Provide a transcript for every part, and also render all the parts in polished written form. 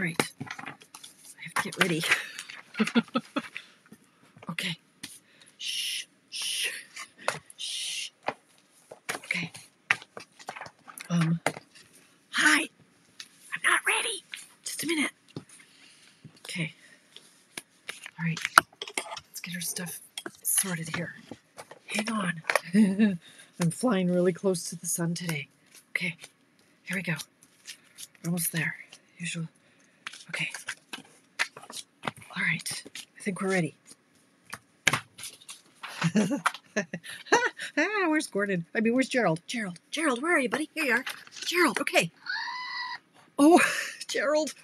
right. I have to get ready. Okay. Shh. Shh. Shh. Okay. Hi. I'm not ready. Just a minute. Okay. All right. Let's get our stuff sorted here. Hang on. I'm flying really close to the sun today. Okay. Here we go. Almost there. Usual. Okay. All right. I think we're ready. Where's Gordon? Where's Gerald? Gerald, where are you, buddy? Here you are. Gerald, okay. Oh, Gerald.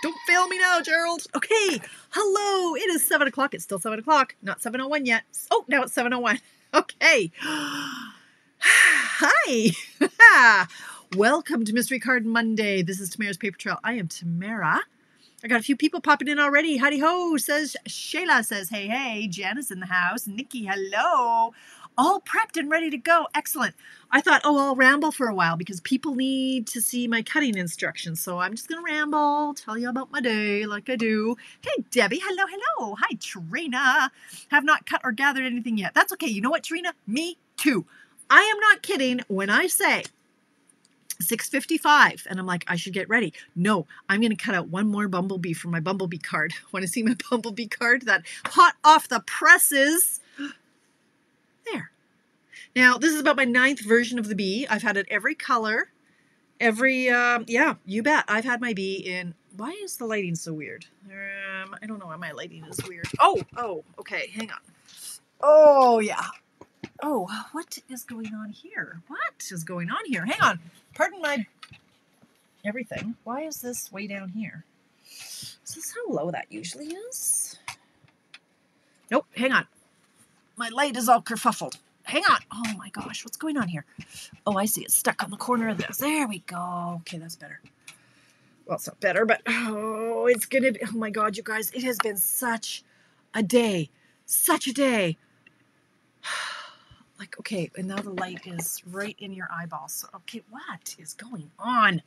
Don't fail me now, Gerald. Okay. Hello. It is 7 o'clock. It's still 7 o'clock. Not 7:01 yet. Oh, now it's 7:01. Okay. Hi. Welcome to Mystery Card Monday. This is Tamara's Paper Trail. I am Tamara. I got a few people popping in already. Howdy ho, says Shayla, says hey. Janice in the house. Nikki, hello. All prepped and ready to go. Excellent. I thought, I'll ramble for a while because people need to see my cutting instructions. So I'm just going to ramble, tell you about my day like I do. Hey, Debbie. Hello. Hi, Trina. Have not cut or gathered anything yet. That's okay. You know what, Trina? Me too. I am not kidding when I say 6:55 and I'm like, I should get ready. No, I'm going to cut out one more bumblebee from my bumblebee card. Want to see my bumblebee card? That hot off the presses. There. Now, this is about my 9th version of the bee. I've had it every color. Yeah, you bet. I've had my bee in, why is the lighting so weird? I don't know why my lighting is weird. Oh, okay, hang on. Oh, yeah. Oh, what is going on here? Hang on. Pardon my everything. Why is this way down here? Is this how low that usually is? Nope, hang on. My light is all kerfuffled. Hang on. Oh my gosh, what's going on here? Oh, I see. It's stuck on the corner of this. There we go. Okay, that's better. Well, it's not better, but it's going to be, oh my God, you guys, it has been such a day. Like, okay, and now the light is right in your eyeballs. So, okay, what is going on?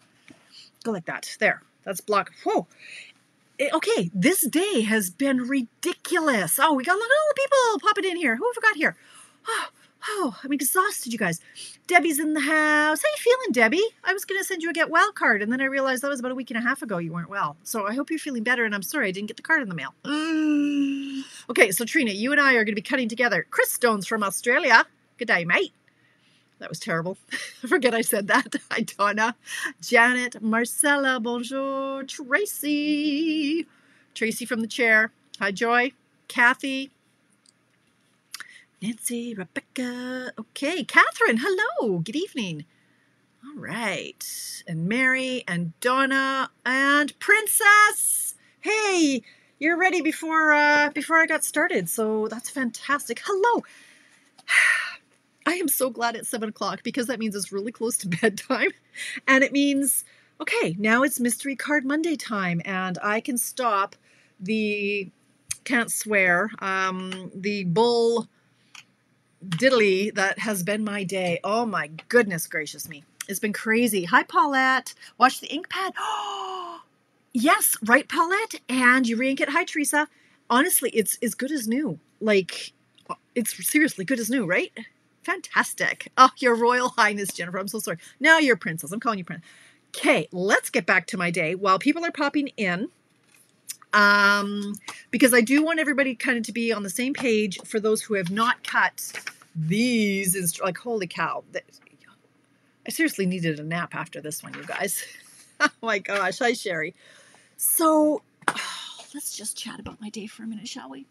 Go like that. There. That's blocked. Whoa. Okay, this day has been ridiculous. Oh, we got a lot of people popping in here. Who have we got here? I'm exhausted, you guys. Debbie's in the house. How you feeling, Debbie? I was going to send you a get well card, and then I realized that was about a week and a half ago you weren't well. So I hope you're feeling better, and I'm sorry I didn't get the card in the mail. Okay, so Trina, you and I are going to be cutting together. Chris Stone's from Australia. Good day, mate. That was terrible. I forget I said that. Hi, Donna. Janet, Marcella, bonjour. Tracy from the chair. Hi, Joy. Kathy. Nancy, Rebecca. Okay, Catherine, hello. Good evening. All right. And Mary and Donna and Princess. Hey, you're ready before I got started. So that's fantastic. Hello. I am so glad it's 7 o'clock because that means it's really close to bedtime. And it means, okay, now it's Mystery Card Monday time and I can stop the, can't swear, the bull diddly that has been my day. Oh my goodness gracious me. It's been crazy. Hi, Paulette. Watch the ink pad. Oh, yes, right, Paulette? And you re-ink it. Hi, Teresa. Honestly, it's as good as new. Like, it's seriously good as new, right? Fantastic. Oh, your Royal Highness, Jennifer. I'm so sorry. Now you're Princess. I'm calling you Princess. Okay, let's get back to my day while people are popping in. Because I do want everybody kind of to be on the same page for those who have not cut these. Like, holy cow. I seriously needed a nap after this one, you guys. Oh my gosh. Hi, Sherry. So, let's just chat about my day for a minute, shall we?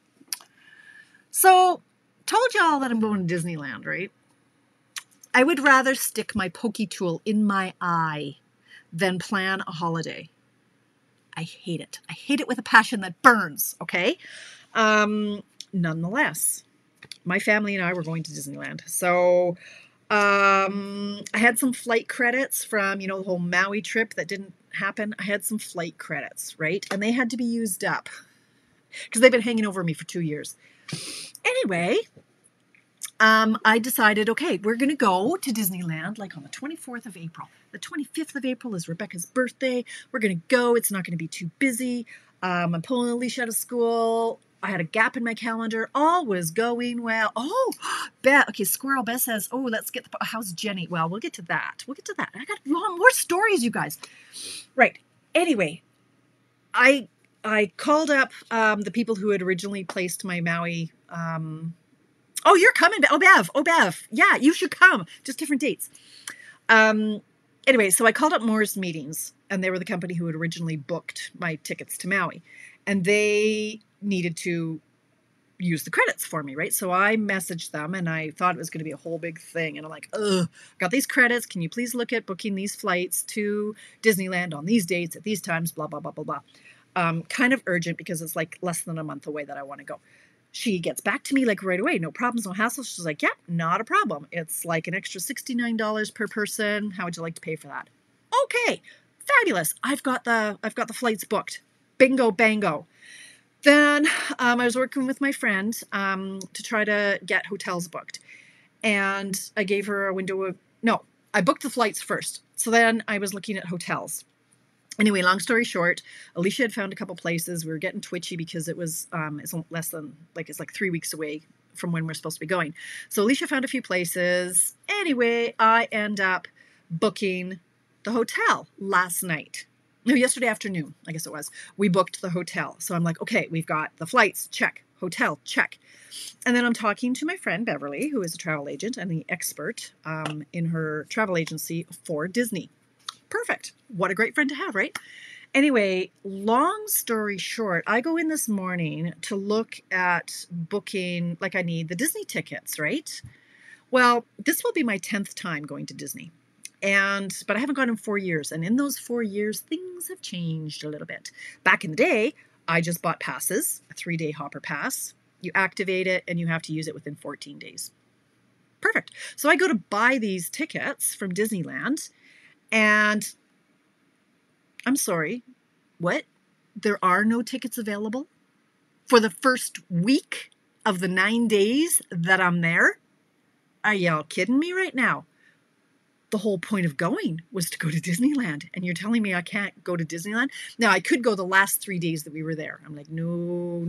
So, told y'all that I'm going to Disneyland, right? I would rather stick my pokey tool in my eye than plan a holiday. I hate it. I hate it with a passion that burns, okay? Nonetheless, my family and I were going to Disneyland. So I had some flight credits from, the whole Maui trip that didn't happen. I had some flight credits, right? And they had to be used up because they've been hanging over me for 2 years. Anyway, I decided, okay, we're going to go to Disneyland like on the 24th of April. The 25th of April is Rebecca's birthday. We're going to go. It's not going to be too busy. I'm pulling Alicia out of school. I had a gap in my calendar. All was going well. Oh, Beth. Okay, Squirrel Beth says, oh, let's get the, how's Jenny? Well, we'll get to that. I got more stories, you guys. Right. Anyway, I called up the people who had originally placed my Maui. Oh, you're coming. Oh, Bev. Yeah, you should come. Just different dates. Anyway, so I called up Moore's Meetings, and they were the company who had originally booked my tickets to Maui. And they needed to use the credits for me, right? So I messaged them, and I thought it was going to be a whole big thing. And I'm like, got these credits. Can you please look at booking these flights to Disneyland on these dates at these times, blah, blah, blah, blah, blah. Kind of urgent because it's like less than a month away that I want to go. She gets back to me like right away. No problems, no hassle. She's like, yeah, not a problem. It's like an extra $69 per person. How would you like to pay for that? Okay, fabulous. I've got the flights booked. Bingo, bango. Then I was working with my friend to try to get hotels booked. And I gave her a window of, no, I booked the flights first. So then I was looking at hotels. Anyway, long story short, Alicia had found a couple places. We were getting twitchy because it was, it's less than, it's like 3 weeks away from when we're supposed to be going. So Alicia found a few places. Anyway, I end up booking the hotel last night. No, yesterday afternoon, I guess it was. We booked the hotel. So I'm like, okay, we've got the flights, check. Hotel, check. And then I'm talking to my friend Beverly, who is a travel agent and the expert in her travel agency for Disney. Perfect. What a great friend to have, right? Anyway, long story short, I go in this morning to look at booking, like I need the Disney tickets, right? Well, this will be my 10th time going to Disney. But I haven't gone in 4 years. And in those 4 years, things have changed a little bit. Back in the day, I just bought passes, a 3-day hopper pass. You activate it and you have to use it within 14 days. Perfect. So I go to buy these tickets from Disneyland. And I'm sorry, what? There are no tickets available for the first week of the 9 days that I'm there? Are y'all kidding me right now? The whole point of going was to go to Disneyland. And you're telling me I can't go to Disneyland? Now, I could go the last 3 days that we were there. I'm like, no.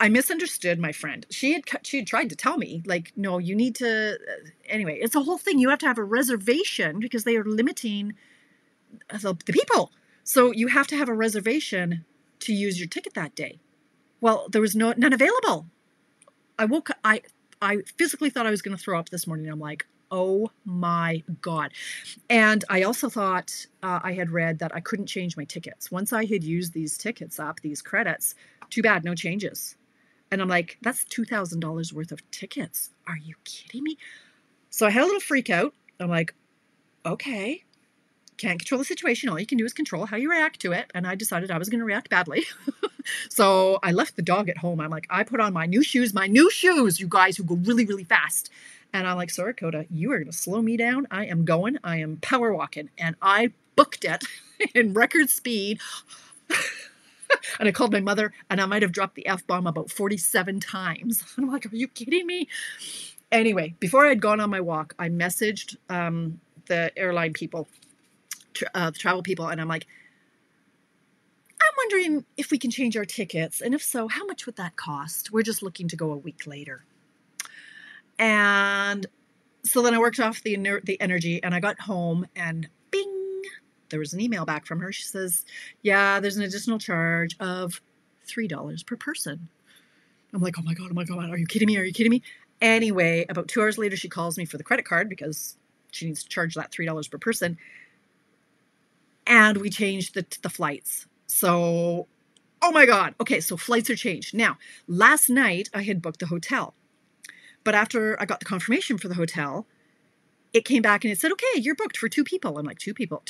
I misunderstood my friend. She had tried to tell me, like, no, you need to, anyway, it's a whole thing. You have to have a reservation because they are limiting the people. So you have to have a reservation to use your ticket that day. Well, there was none available. I physically thought I was going to throw up this morning. I'm like, oh my God. And I also thought I had read that I couldn't change my tickets. Once I had used these tickets up, these credits, too bad, no changes. And I'm like, that's $2,000 worth of tickets. Are you kidding me? So I had a little freak out. I'm like, okay, can't control the situation. All you can do is control how you react to it. And I decided I was going to react badly. So I left the dog at home. I'm like, I put on my new shoes, you guys who go really, really fast. And I'm like, sorry, Coda, you are going to slow me down. I am going. I am power walking. And I booked it in record speed. And I called my mother, and I might have dropped the F-bomb about 47 times. And I'm like, are you kidding me? Anyway, before I had gone on my walk, I messaged the airline people, the travel people, and I'm like, I'm wondering if we can change our tickets. And if so, how much would that cost? We're just looking to go a week later. And so then I worked off the energy, and I got home, and bing, there was an email back from her. She says, yeah, there's an additional charge of $3 per person. I'm like, oh my God, are you kidding me? Anyway, about 2 hours later, she calls me for the credit card because she needs to charge that $3 per person. And we changed the flights. So, oh my God. Okay, so flights are changed. Now, last night I had booked the hotel. But after I got the confirmation for the hotel, it came back and it said, okay, you're booked for 2 people. I'm like, 2 people?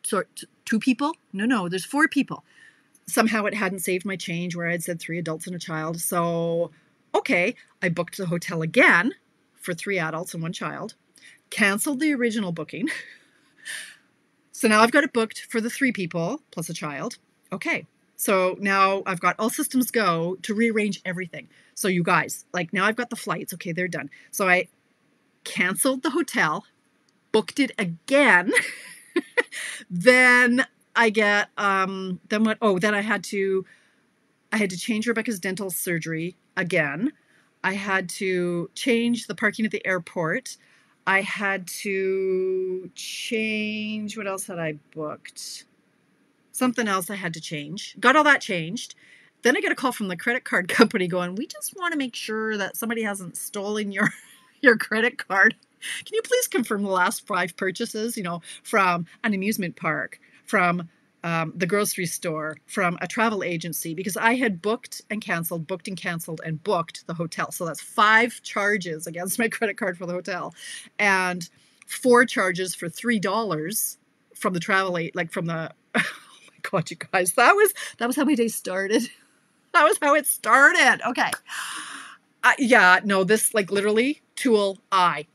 Sorry, 2 people? No, there's 4 people. Somehow it hadn't saved my change where I had said 3 adults and a child. So, okay, I booked the hotel again for 3 adults and 1 child, canceled the original booking. So now I've got it booked for the 3 people plus a child. Okay, So now I've got all systems go to rearrange everything. So you guys, like now I've got the flights. Okay, they're done. So I canceled the hotel, booked it again. Then I get then what? Oh, then I had to change Rebecca's dental surgery again. I had to change the parking at the airport. I had to change, what else had I booked? Something else I had to change. Got all that changed. Then I get a call from the credit card company going, we just want to make sure that somebody hasn't stolen your credit card. Can you please confirm the last 5 purchases, from an amusement park, from the grocery store, from a travel agency, because I had booked and canceled and booked the hotel. So that's 5 charges against my credit card for the hotel and 4 charges for $3 from the travel from the, oh my God, you guys, that was how my day started. That was how it started. Okay. Yeah, no, this literally tool right.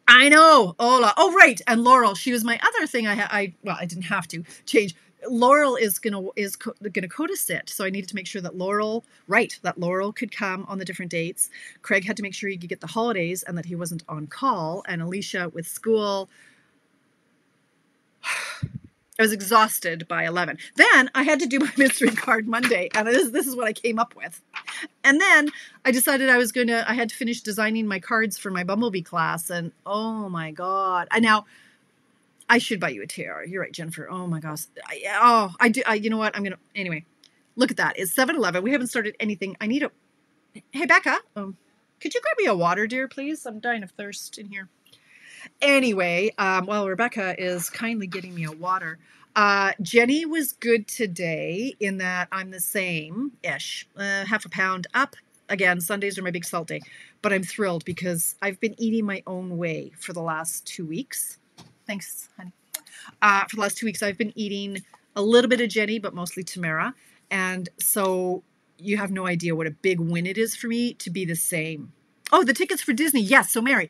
I know. Ola. Oh, right. And Laurel, she was my other thing. I didn't have to change. Laurel is gonna CODA sit, so I needed to make sure that Laurel could come on the different dates. Craig had to make sure he could get the holidays and that he wasn't on call. And Alicia with school. I was exhausted by 11. Then I had to do my mystery card Monday, and this is what I came up with. And then I decided I had to finish designing my cards for my Bumblebee class, and oh my God. I should buy you a tiara. You're right, Jennifer. Oh my gosh. I do. You know what? Anyway, look at that. It's 7:11. We haven't started anything. Hey, Becca, could you grab me a water, dear, please? I'm dying of thirst in here. Anyway, while Rebecca is kindly getting me a water, Jenny was good today in that I'm the same-ish, half a pound up. Again, Sundays are my big salt day, but I'm thrilled because I've been eating my own way for the last 2 weeks. Thanks, honey. For the last 2 weeks, I've been eating a little bit of Jenny, but mostly Tamara. And so you have no idea what a big win it is for me to be the same. Oh, the tickets for Disney. Yes. So Mary,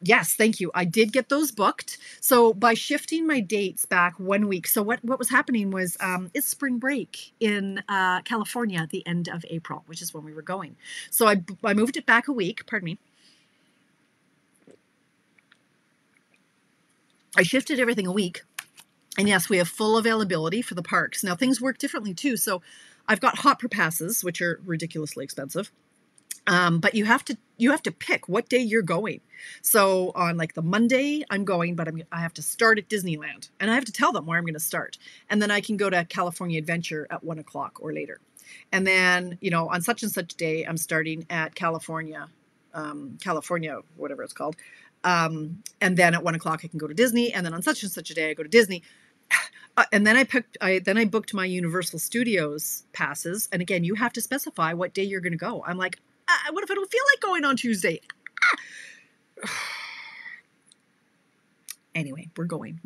yes, thank you. I did get those booked. So by shifting my dates back 1 week, so what was happening was it's spring break in California at the end of April, which is when we were going. So I moved it back a week. Pardon me. I shifted everything a week. And yes, we have full availability for the parks. Now things work differently too. So I've got hopper passes, which are ridiculously expensive. But you have to pick what day you're going. So on the Monday I'm going, but I have to start at Disneyland and I have to tell them where I'm going to start. And then I can go to California Adventure at 1 o'clock or later. And then, on such and such day, I'm starting at California, whatever it's called. And then at 1 o'clock I can go to Disney. And then on such and such a day, I go to Disney. And then I booked my Universal Studios passes. And again, you have to specify what day you're going to go. I'm like, what if I don't feel like going on Tuesday? Anyway, we're going.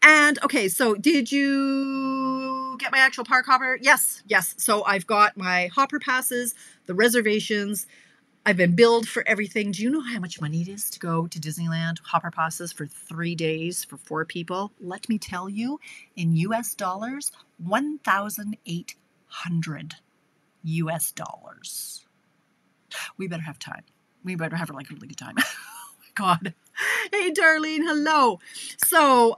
And okay, so did you get my actual park hopper? Yes. So I've got my hopper passes, the reservations. I've been billed for everything. Do you know how much money it is to go to Disneyland hopper passes for 3 days for 4 people? Let me tell you, in US dollars, $1,800 US dollars. We better have time. We better have a really good time. Oh my God. Hey, Darlene. Hello. So,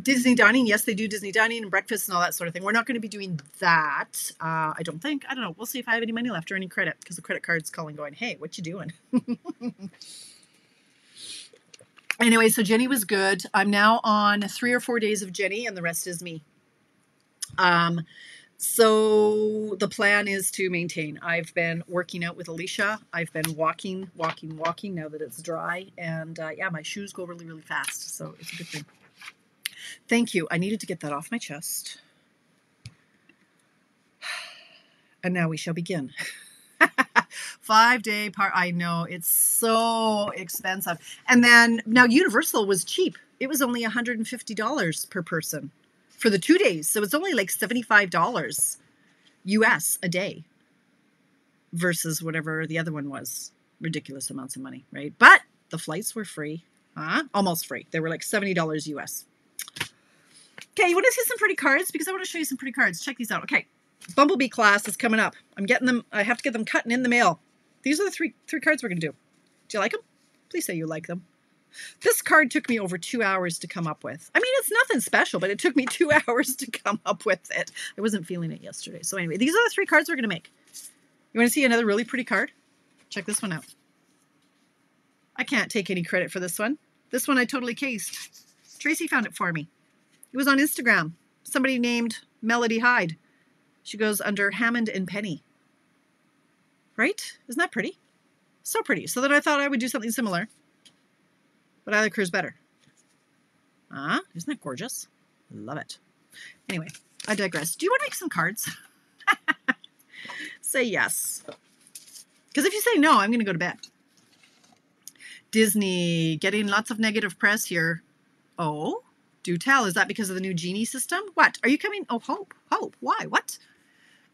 Disney dining. Yes, they do Disney dining and breakfast and all that sort of thing. We're not going to be doing that. I don't think. I don't know. We'll see if I have any money left or any credit because the credit card's calling going, hey, what you doing? Anyway, so Jenny was good. I'm now on 3 or 4 days of Jenny and the rest is me. So the plan is to maintain. I've been working out with Alicia. I've been walking now that it's dry. And yeah, my shoes go really, really fast. So it's a good thing. Thank you. I needed to get that off my chest. And now we shall begin. 5-day park. I know it's so expensive. And then now Universal was cheap. It was only $150 per person for the 2 days. So it's only like $75 US a day versus whatever the other one was. Ridiculous amounts of money, right? But the flights were free, almost free. They were like $70 US. Okay, you want to see some pretty cards? Because I want to show you some pretty cards. Check these out. Okay, Bumblebee class is coming up. I'm getting them. I have to get them cut and in the mail. These are the three cards we're going to do. Do you like them? Please say you like them. This card took me over 2 hours to come up with. I mean, it's nothing special, but it took me 2 hours to come up with it. I wasn't feeling it yesterday. So anyway, these are the 3 cards we're going to make. You want to see another really pretty card? Check this one out. I can't take any credit for this one. This one I totally cased. Tracy found it for me. It was on Instagram. Somebody named Melody Hyde. She goes under Hammond and Penny. Right? Isn't that pretty? So pretty. So then I thought I would do something similar. But I like hers better. Isn't that gorgeous? Love it. Anyway, I digress. Do you want to make some cards? Say yes. Because if you say no, I'm going to go to bed. Disney, getting lots of negative press here. Oh, do tell. Is that because of the new genie system? What? Are you coming? Oh, Hope. Why? What?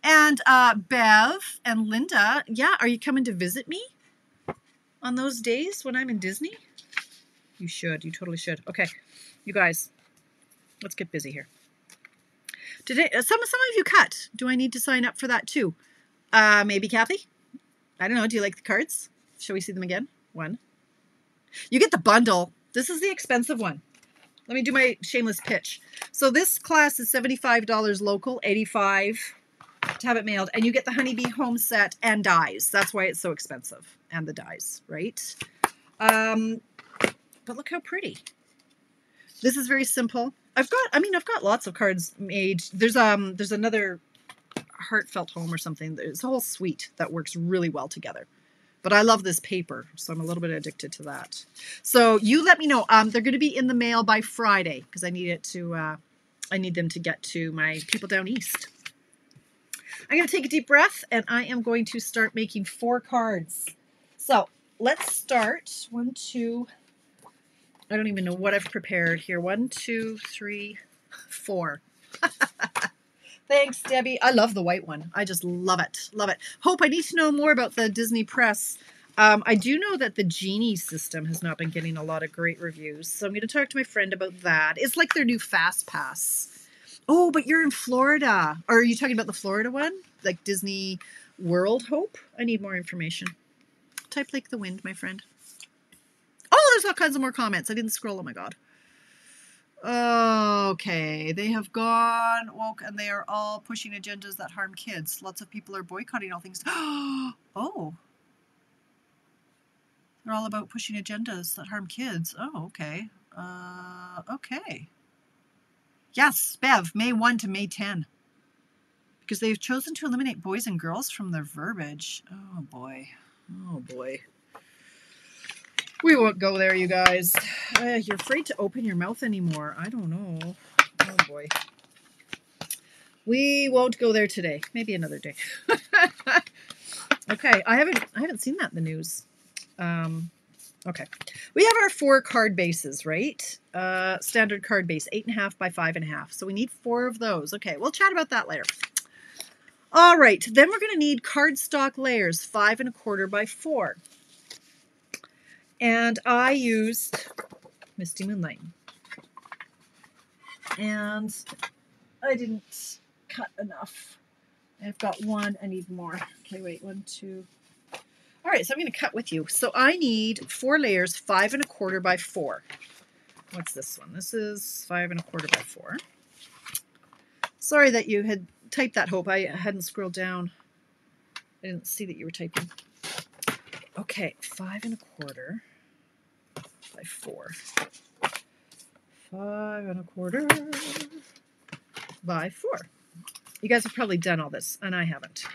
And Bev and Linda, yeah, are you coming to visit me on those days when I'm in Disney? You should. You totally should. Okay, you guys, let's get busy here. Today, some of you cut. Do I need to sign up for that too? Maybe Kathy? I don't know. Do you like the cards? Shall we see them again? 1. You get the bundle. This is the expensive one. Let me do my shameless pitch. So this class is $75 local, $85 to have it mailed, and you get the honeybee home set and dies. That's why it's so expensive, and the dies, right? But look how pretty. This is very simple. I've got lots of cards made. There's another heartfelt home or something. There's a whole suite that works really well together. But I love this paper, so I'm a little bit addicted to that. So you let me know. They're going to be in the mail by Friday because I need them to get to my people down east. I'm going to take a deep breath and I am going to start making 4 cards. So let's start. 1, 2. I don't even know what I've prepared here. 1, 2, 3, 4. Thanks, Debbie. I love the white one. I just love it. Love it. Hope, I need to know more about the Disney Press. I do know that the Genie system has not been getting a lot of great reviews. So I'm going to talk to my friend about that. It's like their new Fast Pass. Oh, but you're in Florida. Are you talking about the Florida one? Like Disney World, Hope? I need more information. Type like the wind, my friend. Oh, there's all kinds of more comments. I didn't scroll. Oh, my God. Okay, they have gone woke and they are all pushing agendas that harm kids. Lots of people are boycotting all things. Oh, they're all about pushing agendas that harm kids. Oh, okay. Okay. Yes, Bev, May 1 to May 10. Because they've chosen to eliminate boys and girls from their verbiage. Oh, boy. Oh, boy. We won't go there, you guys. You're afraid to open your mouth anymore. I don't know. Oh, boy. We won't go there today. Maybe another day. Okay, I haven't seen that in the news. Okay. We have our 4 card bases, right? Standard card base, 8.5 by 5.5. So we need 4 of those. Okay, we'll chat about that later. All right, then we're going to need cardstock layers, 5 1/4 by 4. And I used Misty Moonlight. And I didn't cut enough. I've got 1. I need more. Okay, wait. 1, 2. All right, so I'm going to cut with you. So I need 4 layers, 5 1/4 by 4. What's this one? This is 5 1/4 by 4. Sorry that you had typed that, Hope. I hadn't scrolled down. I didn't see that you were typing. Okay, 5 1/4 by 4. 5 1/4 by 4. You guys have probably done all this, and I haven't.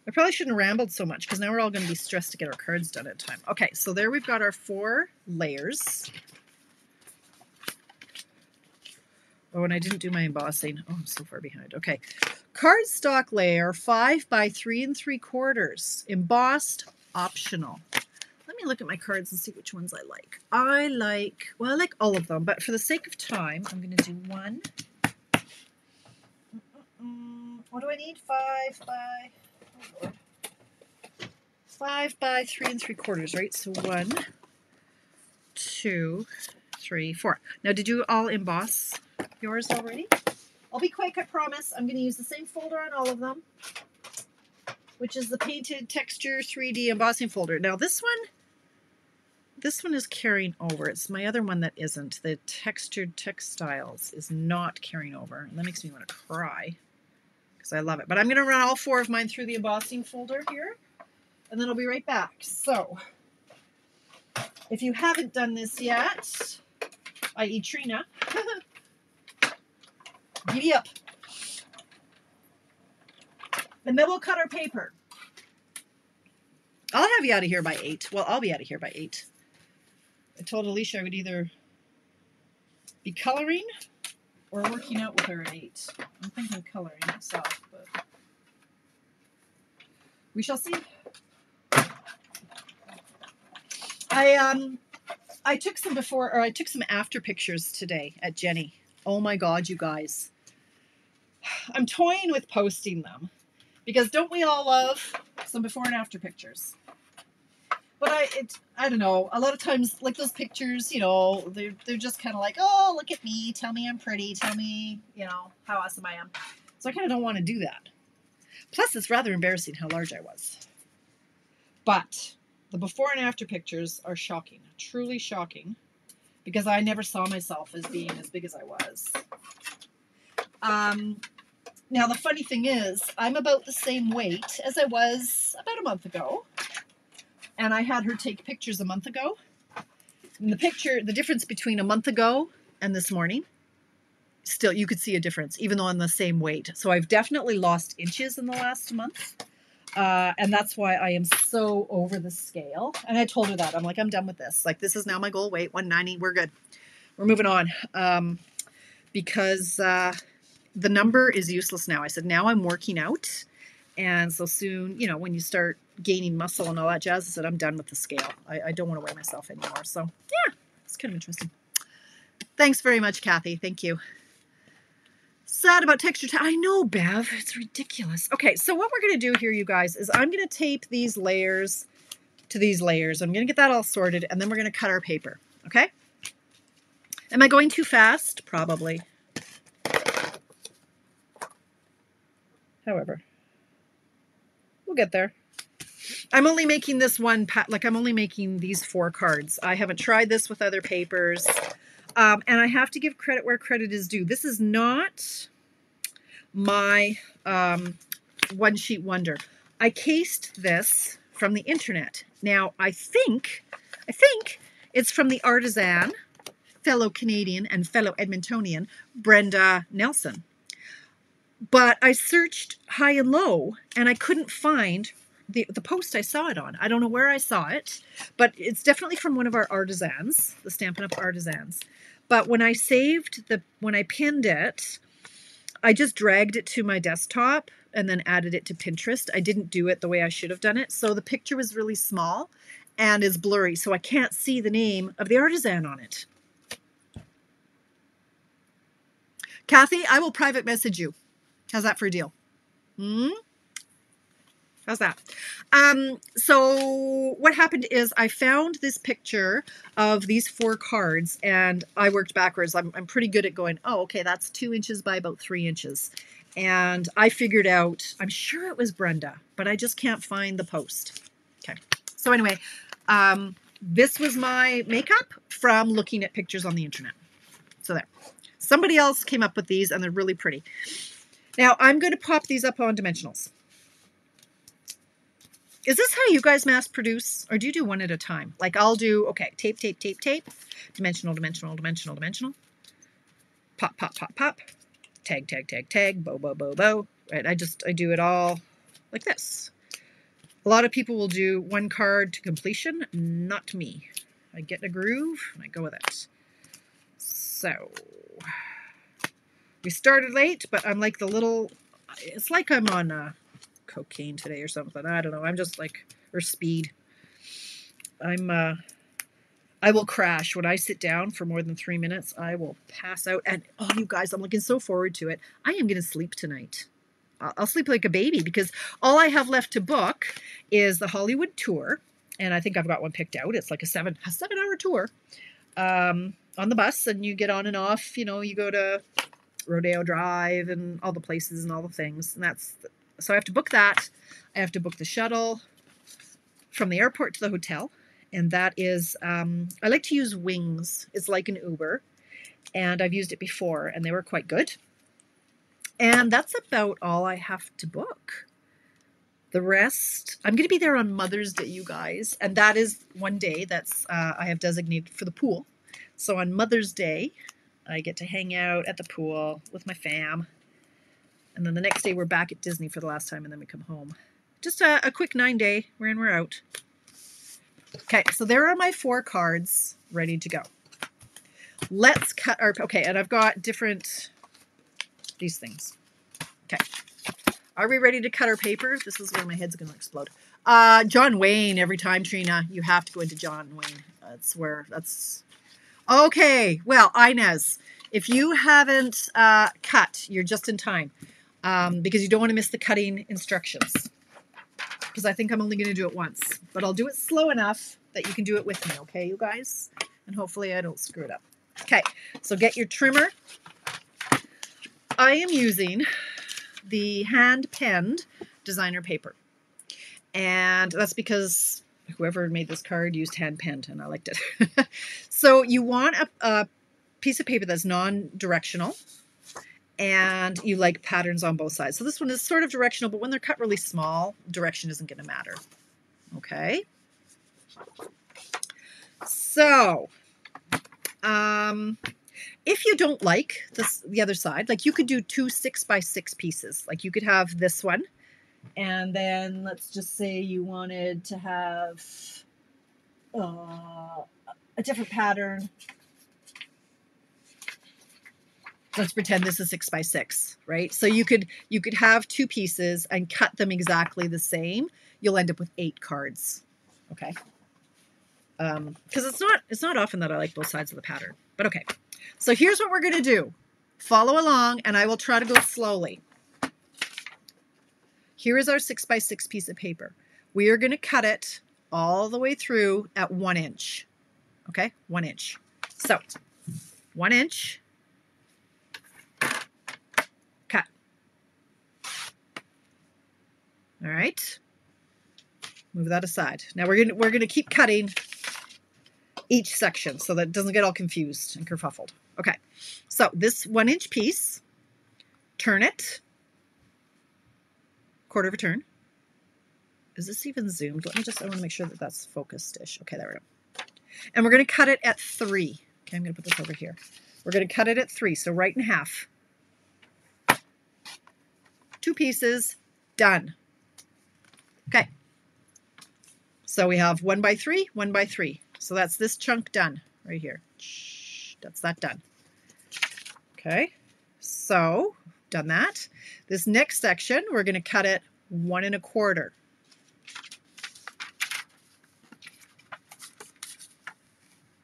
I probably shouldn't have rambled so much, because now we're all going to be stressed to get our cards done at time. Okay, so there we've got our 4 layers. Oh, and I didn't do my embossing. Oh, I'm so far behind. Okay. Cardstock layer, 5 by 3 3/4. Embossed, optional. Let me look at my cards and see which ones I like. I like all of them, but for the sake of time, I'm going to do 1. What do I need? 5 by... Oh, Lord. 5 by 3 3/4, right? So 1, 2, 3, 4. Now, did you all emboss yours already? I'll be quick, I promise. I'm going to use the same folder on all of them, which is the Painted Texture 3D embossing folder. Now, this one is carrying over. It's my other one that isn't. The Textured Textiles is not carrying over. And that makes me want to cry because I love it. But I'm going to run all 4 of mine through the embossing folder here, and then I'll be right back. So, if you haven't done this yet, i.e. Trina, giddy up. And then we'll cut our paper. I'll have you out of here by 8. Well, I'll be out of here by 8. I told Alicia I would either be coloring or working out with her at 8. I'm thinking coloring myself, but we shall see. I took some before, or I took some after pictures today at Jenny. Oh my God, you guys. I'm toying with posting them because don't we all love some before and after pictures? But I don't know. A lot of times, like those pictures, you know, they're just kind of like, oh, look at me. Tell me I'm pretty. Tell me, you know, how awesome I am. So I kind of don't want to do that. Plus, it's rather embarrassing how large I was. But the before and after pictures are shocking, truly shocking, because I never saw myself as being as big as I was. Now, the funny thing is, I'm about the same weight as I was about a month ago. And I had her take pictures a month ago. And the difference between a month ago and this morning, still, you could see a difference, even though I'm the same weight. So I've definitely lost inches in the last month. And that's why I am so over the scale. And I told her that. I'm like, I'm done with this. Like, this is now my goal weight, 190. We're good. We're moving on. Because the number is useless now. I said, now I'm working out. And so soon, you know, when you start gaining muscle and all that jazz, I said, I'm done with the scale. I don't want to weigh myself anymore. So, yeah, it's kind of interesting. Thanks very much, Kathy. Thank you. Sad about texture. I know, Bev. It's ridiculous. Okay, so what we're going to do here, you guys, is I'm going to tape these layers to these layers. I'm going to get that all sorted, and then we're going to cut our paper. Okay? Am I going too fast? Probably. However, we'll get there. I'm only making this one, I'm only making these 4 cards. I haven't tried this with other papers. And I have to give credit where credit is due. This is not my one sheet wonder. I cased this from the internet. Now, I think it's from the artisan, fellow Canadian and fellow Edmontonian, Brenda Nelson. But I searched high and low, and I couldn't find the post I saw it on. I don't know where I saw it, but it's definitely from one of our artisans, the Stampin' Up! Artisans. But when I when I pinned it, I just dragged it to my desktop and then added it to Pinterest. I didn't do it the way I should have done it. So the picture was really small and is blurry, so I can't see the name of the artisan on it. Kathy, I will private message you. How's that for a deal? How's that? So what happened is I found this picture of these 4 cards and I worked backwards. I'm pretty good at going, oh, okay, that's 2 inches by about 3 inches. And I figured out, I'm sure it was Brenda, but I just can't find the post. Okay. So anyway, this was my makeup from looking at pictures on the internet. So there. Somebody else came up with these and they're really pretty. Now I'm going to pop these up on dimensionals. Is this how you guys mass produce? Or do you do one at a time? Like I'll do, okay, tape, tape, tape, tape, dimensional, dimensional, dimensional, dimensional, pop, pop, pop, pop, tag, tag, tag, tag, bow, bow, bow, bow. Right, I do it all like this. A lot of people will do 1 card to completion. Not me. I get in a groove and I go with it. So we started late, but I'm like the little, it's like I'm on cocaine today or something. I don't know. I'm just like, or speed. I will crash when I sit down for more than 3 minutes. I will pass out. And oh, you guys, I'm looking so forward to it. I am going to sleep tonight. I'll sleep like a baby because all I have left to book is the Hollywood tour. And I think I've got one picked out. It's like a 7-hour tour. on the bus, and you get on and off. You know, you go to Rodeo Drive and all the places and all the things. And so I have to book that. I have to book the shuttle from the airport to the hotel. And that is, I like to use Wings. It's like an Uber. And I've used it before, and they were quite good. And that's about all I have to book. The rest, I'm going to be there on Mother's Day, you guys. And that is one day that's I have designated for the pool. So on Mother's Day, I get to hang out at the pool with my fam. And then the next day we're back at Disney for the last time, and then we come home. Just a quick 9-day. We're in, we're out. Okay, so there are my 4 cards ready to go. Let's cut our... Okay, and I've got these things. Okay. Are we ready to cut our paper? This is where my head's going to explode. John Wayne, every time, Trina. You have to go into John Wayne. That's... Okay, well, Inez, if you haven't cut, you're just in time because you don't want to miss the cutting instructions, because I think I'm only going to do it once, but I'll do it slow enough that you can do it with me, okay, you guys? And hopefully I don't screw it up. Okay, so get your trimmer. I am using the hand-penned designer paper, and that's because whoever made this card used hand-penned, and I liked it. So you want a piece of paper that's non-directional, and you like patterns on both sides. So this one is sort of directional, but when they're cut really small, direction isn't going to matter. Okay. So, if you don't like the other side, like you could do 2 6x6 pieces. Like you could have this one, and then let's just say you wanted to have a different pattern. Let's pretend this is 6x6, right? So you could have 2 pieces and cut them exactly the same. You'll end up with 8 cards. Okay. Because it's not often that I like both sides of the pattern. But okay. So here's what we're going to do. Follow along, and I will try to go slowly. Here is our 6x6 piece of paper. We are going to cut it all the way through at 1 inch. Okay, 1 inch. So 1 inch. Cut. All right. Move that aside. Now we're gonna keep cutting each section so that it doesn't get all confused and kerfuffled. Okay. So this 1 inch piece, turn it. Quarter of a turn. Is this even zoomed? I want to make sure that that's focused-ish. Okay, there we go. And we're going to cut it at 3. Okay, I'm going to put this over here. We're going to cut it at 3, so right in half. 2 pieces, done. Okay. So we have 1 by 3, 1 by 3. So that's this chunk done right here. That's that done. Okay, so done that. This next section, we're going to cut it 1 1/4.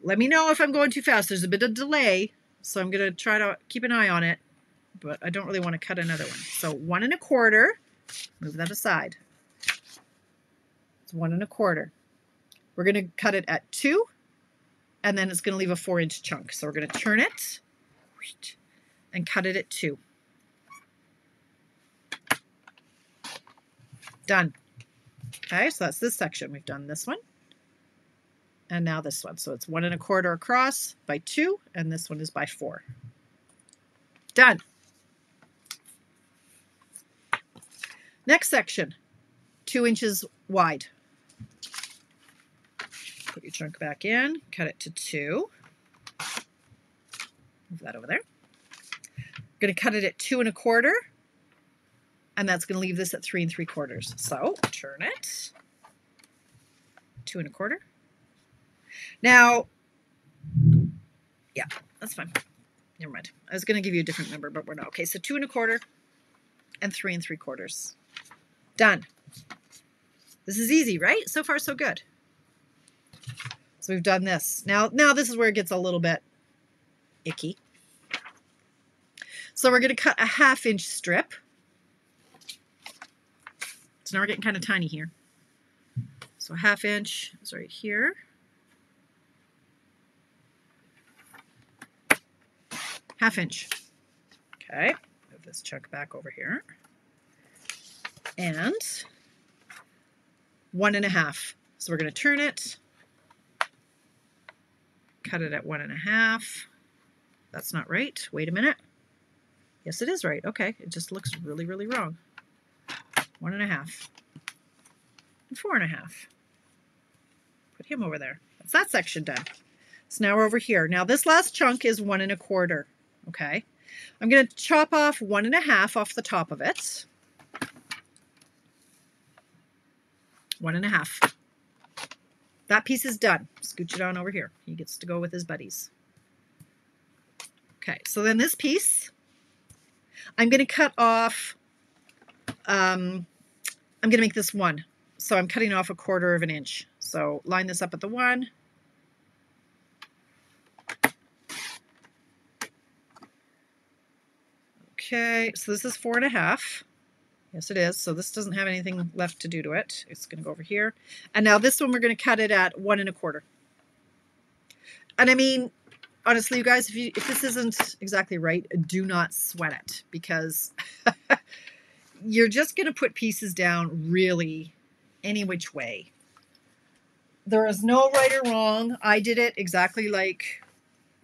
Let me know if I'm going too fast. There's a bit of delay, so I'm going to try to keep an eye on it, but I don't really want to cut another one. So 1 1/4, move that aside. It's 1 1/4. We're going to cut it at 2, and then it's going to leave a 4 inch chunk. So we're going to turn it and cut it at 2. Done. Okay, so that's this section. We've done this one. And now this one. So it's 1 1/4 across by 2, and this one is by 4. Done. Next section, 2 inches wide. Put your chunk back in, cut it to 2. Move that over there. I'm going to cut it at 2 1/4, and that's going to leave this at 3 3/4. So turn it, 2 1/4. Now, yeah, that's fine. Never mind. I was going to give you a different number, but we're not. Okay, so 2 1/4 and 3 3/4. Done. This is easy, right? So far, so good. So we've done this. Now this is where it gets a little bit icky. So we're going to cut a 1/2 inch strip. So now we're getting kind of tiny here. So 1/2 inch is right here. 1/2 inch. Okay, move this chunk back over here. And 1.5. So we're going to turn it, cut it at 1.5. That's not right. Wait a minute. Yes, it is right. Okay, it just looks really, really wrong. 1.5 and 4.5. Put him over there. That's that section done. So now we're over here. Now this last chunk is 1.25. Okay, I'm going to chop off 1.5 off the top of it. 1.5. That piece is done. Scooch it on over here. He gets to go with his buddies. Okay, so then this piece, I'm going to cut off, I'm going to make this 1. So I'm cutting off 1/4 inch. So line this up at the 1. Okay, so this is 4.5. Yes, it is. So this doesn't have anything left to do to it. It's going to go over here. And now this one, we're going to cut it at 1.25. And I mean, honestly, you guys, if this isn't exactly right, do not sweat it, because you're just going to put pieces down really any which way. There is no right or wrong. I did it exactly like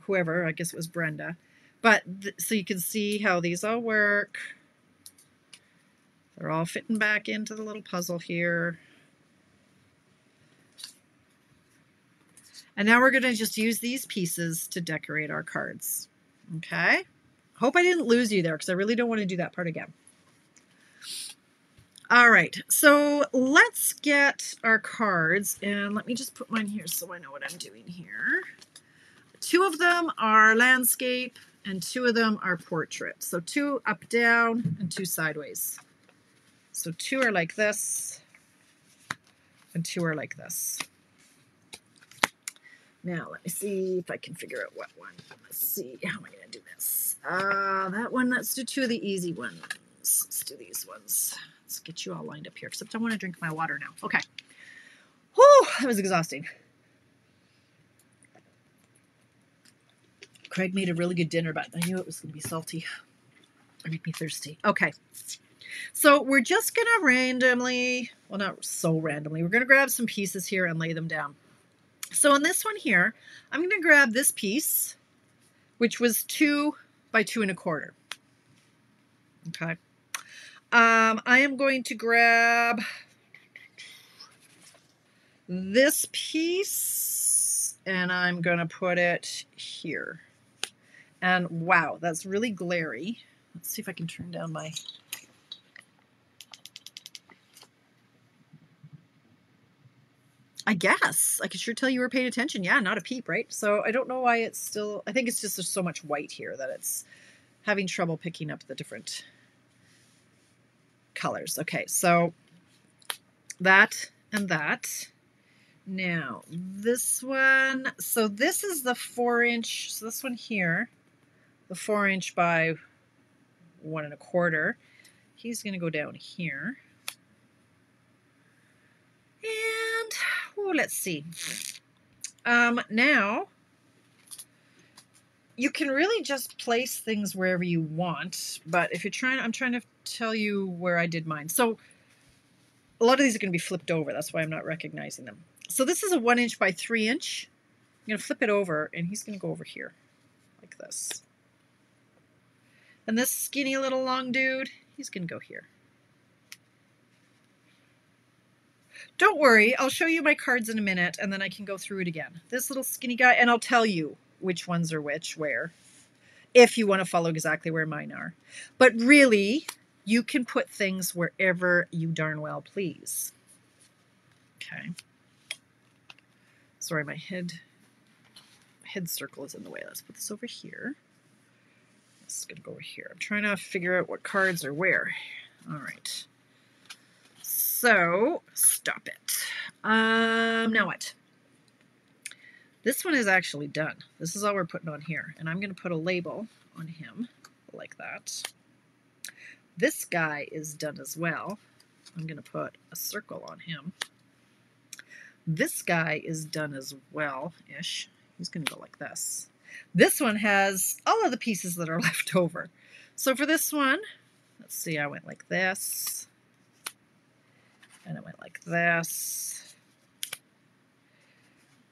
whoever, I guess it was Brenda. But so you can see how these all work. They're all fitting back into the little puzzle here. And now we're going to just use these pieces to decorate our cards. Okay? Hope I didn't lose you there, because I really don't want to do that part again. All right, so let's get our cards, and let me just put mine here so I know what I'm doing here. 2 of them are landscape, and 2 of them are portrait. So 2 up, down, and 2 sideways. So 2 are like this, and 2 are like this. Now, let me see if I can figure out what one. Let's see, how am I going to do this? That one, let's do 2 of the easy ones. Let's do these ones. Let's get you all lined up here, except I want to drink my water now. Okay. Whew, that was exhausting. Craig made a really good dinner, but I knew it was going to be salty. Or make me thirsty. Okay. So we're just going to randomly, well, not so randomly, we're going to grab some pieces here and lay them down. So on this one here, I'm going to grab this piece, which was 2 by 2.25. Okay. I am going to grab this piece, and I'm going to put it here. And wow, that's really glary. Let's see if I can turn down my... I guess. I could sure tell you were paying attention. Yeah, not a peep, right? So I don't know why it's still... I think it's just there's so much white here that it's having trouble picking up the different colors. Okay, so that and that. Now, this one... So this is the 4-inch... So this one here, the 4-inch by 1.25. He's going to go down here. And, oh, let's see. Now, you can really just place things wherever you want, but if you're trying, I'm trying to tell you where I did mine. So, a lot of these are going to be flipped over. That's why I'm not recognizing them. So this is a 1-inch by 3-inch. I'm going to flip it over, and he's going to go over here, like this. And this skinny little long dude, he's going to go here. Don't worry, I'll show you my cards in a minute, and then I can go through it again. This little skinny guy, and I'll tell you which ones are which, where, if you want to follow exactly where mine are. But really, you can put things wherever you darn well please. Okay. Sorry, my head circle is in the way. Let's put this over here. This is going to go over here. I'm trying to figure out what cards are where. All right. So, stop it. Now what? This one is actually done. This is all we're putting on here. And I'm going to put a label on him like that. This guy is done as well. I'm going to put a circle on him. This guy is done as well-ish. He's going to go like this. This one has all of the pieces that are left over. So for this one, let's see, I went like this, and I went like this,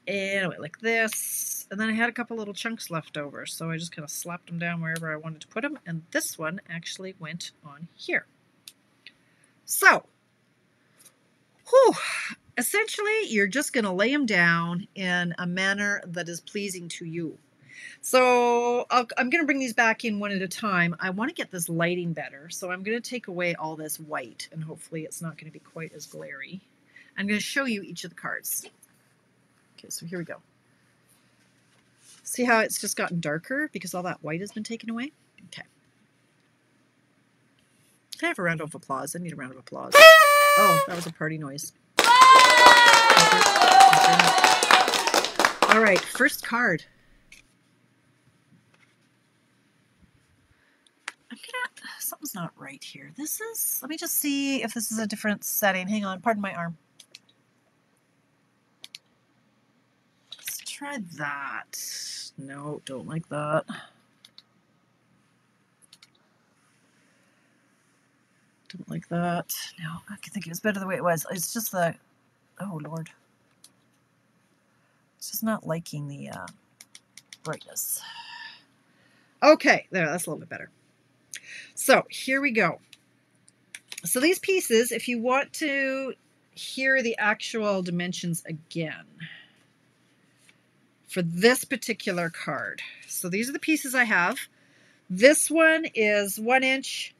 and I went like this, and then I had a couple little chunks left over, so I just kind of slapped them down wherever I wanted to put them, and this one actually went on here. So, whew, essentially, you're just going to lay them down in a manner that is pleasing to you. So I'm going to bring these back in one at a time. I want to get this lighting better, so I'm going to take away all this white, and hopefully it's not going to be quite as glary. I'm going to show you each of the cards. Okay, so here we go. See how it's just gotten darker because all that white has been taken away? Okay. Can I have a round of applause? I need a round of applause. Oh, that was a party noise. All right, first card. Something's not right here. This is, let me just see if this is a different setting. Hang on, pardon my arm. Let's try that. No, don't like that. Don't like that. No, I think it was better the way it was. It's just the, oh Lord. It's just not liking the brightness. Okay, there, that's a little bit better. So here we go. So these pieces, if you want to hear the actual dimensions again for this particular card. So these are the pieces I have. This one is 1 inch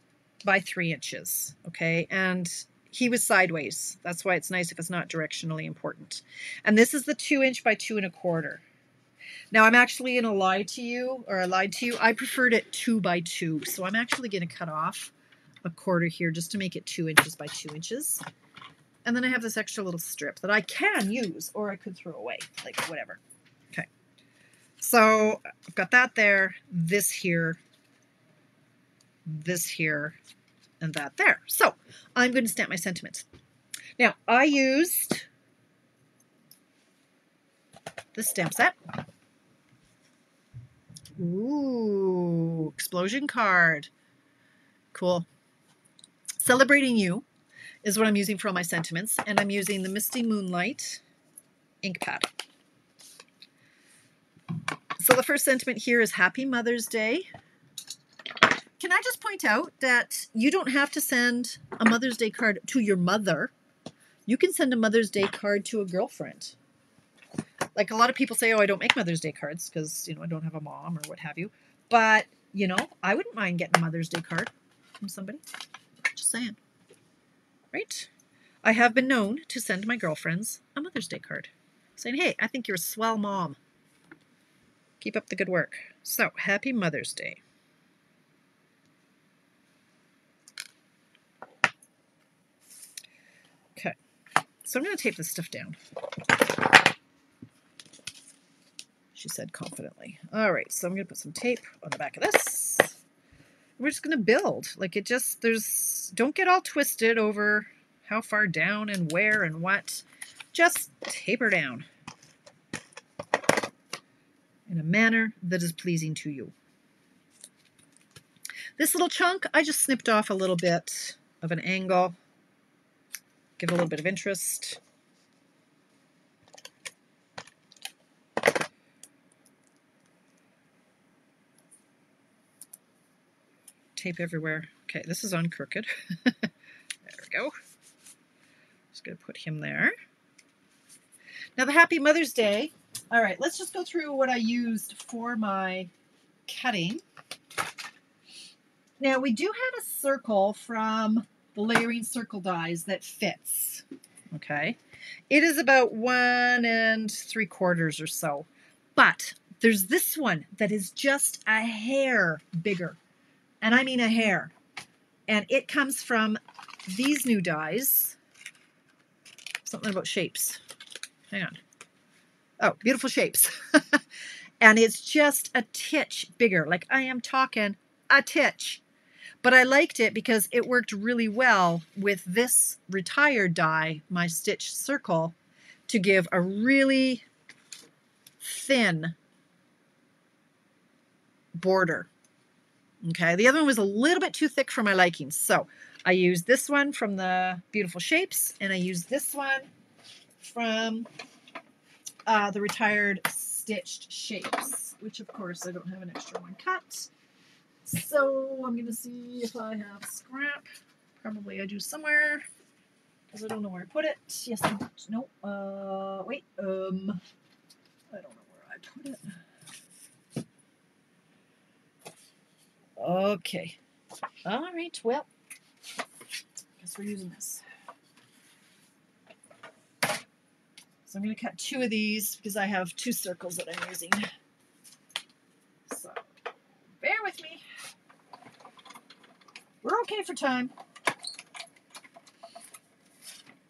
by 3 inches. Okay. And he was sideways. That's why it's nice if it's not directionally important. And this is the 2 inch by 2 1/4. Now I'm actually going to lie to you, or I lied to you. I preferred it 2 by 2. So I'm actually going to cut off a quarter here just to make it 2 inches by 2 inches. And then I have this extra little strip that I can use, or I could throw away, like whatever. Okay. So I've got that there, this here, and that there. So I'm going to stamp my sentiments. Now I used this stamp set. Ooh, explosion card. Cool. Celebrating You is what I'm using for all my sentiments, and I'm using the Misty Moonlight ink pad. So the first sentiment here is Happy Mother's Day. Can I just point out that you don't have to send a Mother's Day card to your mother. You can send a Mother's Day card to a girlfriend. Like a lot of people say, oh, I don't make Mother's Day cards because, you know, I don't have a mom or what have you. But, you know, I wouldn't mind getting a Mother's Day card from somebody. Just saying. Right? I have been known to send my girlfriends a Mother's Day card saying, hey, I think you're a swell mom. Keep up the good work. So, Happy Mother's Day. Okay. So I'm going to tape this stuff down. She said confidently. All right, so I'm going to put some tape on the back of this. We're just going to build. Like it just, don't get all twisted over how far down and where and what. Just taper down in a manner that is pleasing to you. This little chunk, I just snipped off a little bit of an angle. Give it a little bit of interest. Tape everywhere. Okay, this is on crooked. There we go. Just going to put him there. Now the Happy Mother's Day. All right, let's just go through what I used for my cutting. Now we do have a circle from the Layering Circle dies that fits. Okay. It is about 1 3/4 or so. But there's this one that is just a hair bigger. And I mean a hair. And it comes from these new dies. Something about shapes. Hang on. Oh, Beautiful Shapes. And it's just a titch bigger. Like I am talking a titch. But I liked it because it worked really well with this retired die, my Stitch Circle, to give a really thin border. Okay, the other one was a little bit too thick for my liking. So I used this one from the Beautiful Shapes, and I used this one from the Retired Stitched Shapes, which of course I don't have an extra one cut. So I'm going to see if I have scrap. Probably I do somewhere, because I don't know where I put it. Yes, I don't. No. Wait. I don't know where I put it. Okay. All right. Well, guess we're using this. So I'm going to cut 2 of these because I have 2 circles that I'm using. So bear with me. We're okay for time.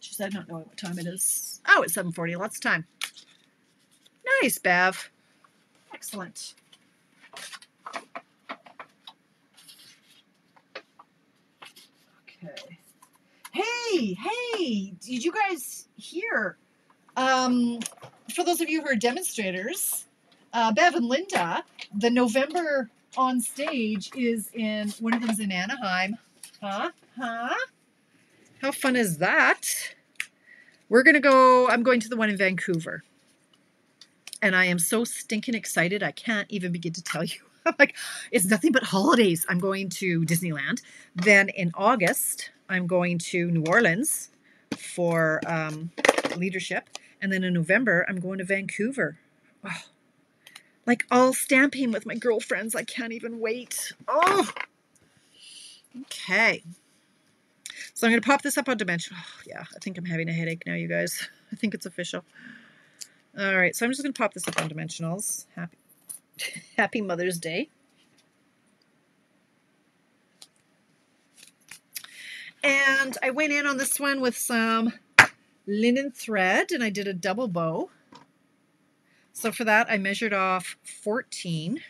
She said, not knowing what time it is. Oh, it's 7:40. Lots of time. Nice, Bev. Excellent. Okay. Hey, did you guys hear? For those of you who are demonstrators, Bev and Linda, the November on stage is in, one of them's in Anaheim. Huh? How fun is that? We're going to go, I'm going to the one in Vancouver. And I am so stinking excited, I can't even begin to tell you. I'm like, it's nothing but holidays. I'm going to Disneyland. Then in August, I'm going to New Orleans for leadership. And then in November, I'm going to Vancouver. Oh, like all stamping with my girlfriends. I can't even wait. Oh, okay. So I'm going to pop this up on dimensional. Oh, yeah, I think I'm having a headache now, you guys. I think it's official. All right, so I'm just going to pop this up on dimensionals. Happy Mother's Day. And I went in on this one with some linen thread, and I did a double bow. So for that, I measured off 14.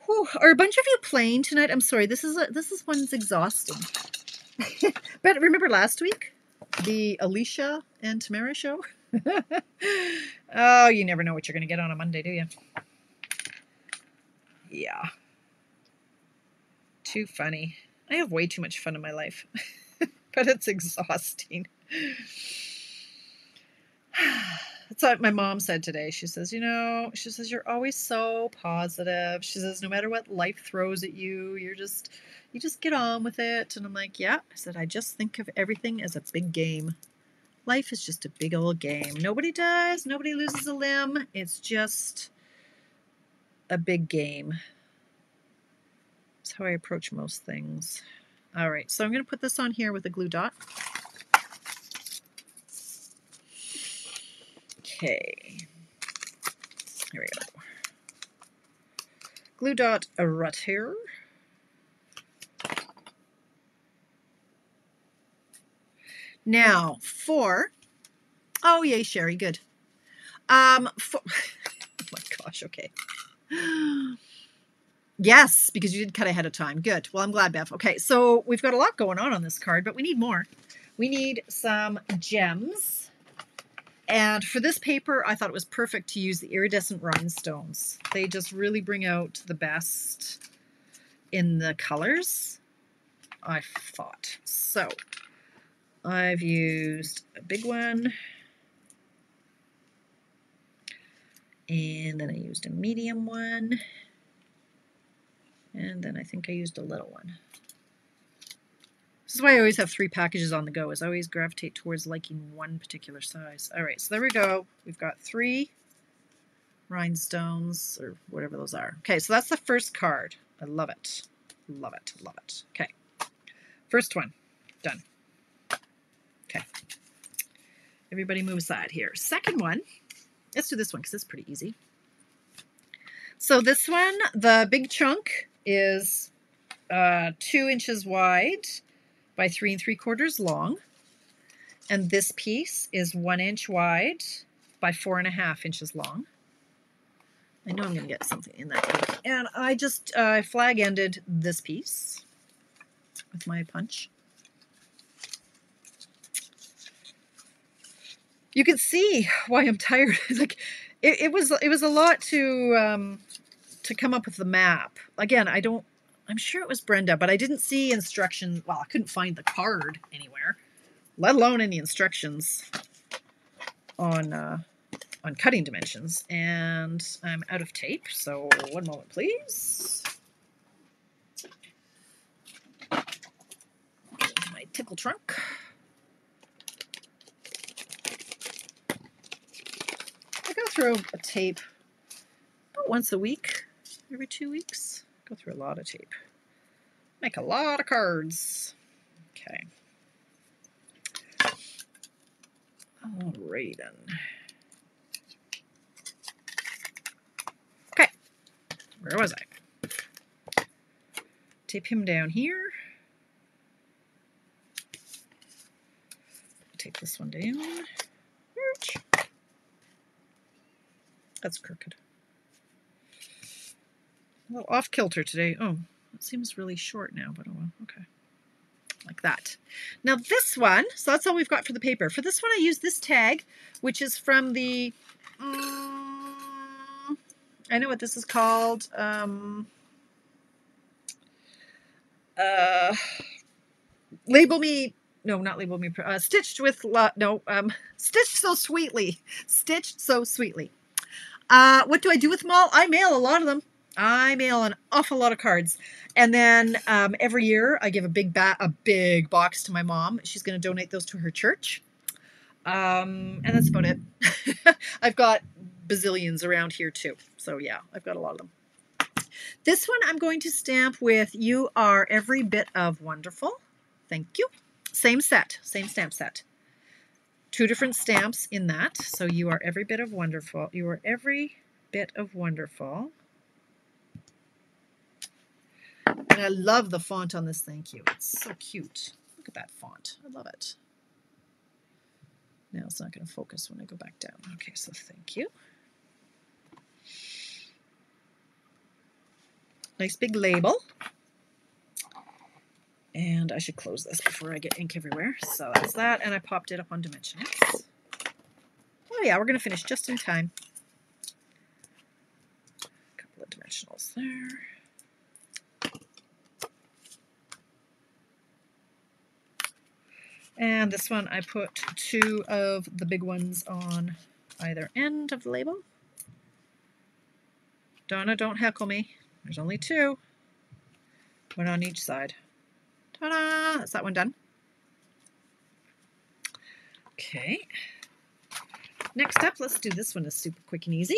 Whew, are a bunch of you playing tonight? I'm sorry, this is one's exhausting. But remember last week, the Alicia and Tamara show? Oh, you never know what you're going to get on a Monday, do you? Yeah. Too funny. I have way too much fun in my life, but it's exhausting. That's what my mom said today. She says, you're always so positive. She says, no matter what life throws at you, you just get on with it. And I'm like, yeah. I said, I just think of everything as a big game. Life is just a big old game. Nobody dies. Nobody loses a limb. It's just a big game. That's how I approach most things. All right, so I'm going to put this on here with a glue dot. Okay. Here we go. Glue dot a rut here. Now oh yay, Sherry, good. Oh my gosh, okay. Yes, because you did cut ahead of time. Good. Well, I'm glad, Bev. Okay, so we've got a lot going on this card, but we need more. We need some gems. And for this paper, I thought it was perfect to use the iridescent rhinestones. They just really bring out the best in the colors, I thought. So I've used a big one. And then I used a medium one. And then I think I used a little one. This is why I always have 3 packages on the go, is I always gravitate towards liking one particular size. All right, so there we go. We've got 3 rhinestones, or whatever those are. Okay, so that's the first card. I love it. Love it. Love it. Okay. First one. Done. Okay. Everybody move aside here. Second one. Let's do this one because it's pretty easy. So this one, the big chunk is 2 inches wide by 3 3/4 long. And this piece is 1 inch wide by 4.5 inches long. I know I'm going to get something in that ink. And I just flag ended this piece with my punch. You can see why I'm tired. Like it was a lot to to come up with the map. Again, I'm sure it was Brenda, but I didn't see instructions. Well, I couldn't find the card anywhere, let alone any instructions on cutting dimensions. And I'm out of tape, so one moment, please. My tickle trunk. I go through a tape about once a week, every 2 weeks. Go through a lot of tape. Make a lot of cards. Okay. Alrighty then. Okay. Where was I? Tape him down here. Tape this one down. Ouch. That's crooked. A little off kilter today. Oh, it seems really short now, but oh well, okay. Like that. Now this one, so that's all we've got for the paper. For this one I use this tag, which is from the, I know what this is called. Label Me, no, not Label Me, Stitched with, Stitched So Sweetly. Stitched So Sweetly. What do I do with them all? I mail a lot of them. I mail an awful lot of cards. And then every year I give a big box to my mom. She's going to donate those to her church. And that's about it. I've got bazillions around here too. So yeah, I've got a lot of them. This one I'm going to stamp with You Are Every Bit of Wonderful. Thank you. Same set, same stamp set. 2 different stamps in that. So You Are Every Bit of Wonderful. You Are Every Bit of Wonderful. And I love the font on this thank you. It's so cute. Look at that font. I love it. Now it's not going to focus when I go back down. Okay, so thank you. Nice big label. And I should close this before I get ink everywhere. So that's that. And I popped it up on dimensionals. Oh yeah, we're going to finish just in time. A couple of dimensionals there. And this one I put 2 of the big ones on either end of the label. Donna, don't heckle me. There's only 2. One on each side. Ta-da! That's that one done. Okay. Next up, let's do this one. It's super quick and easy.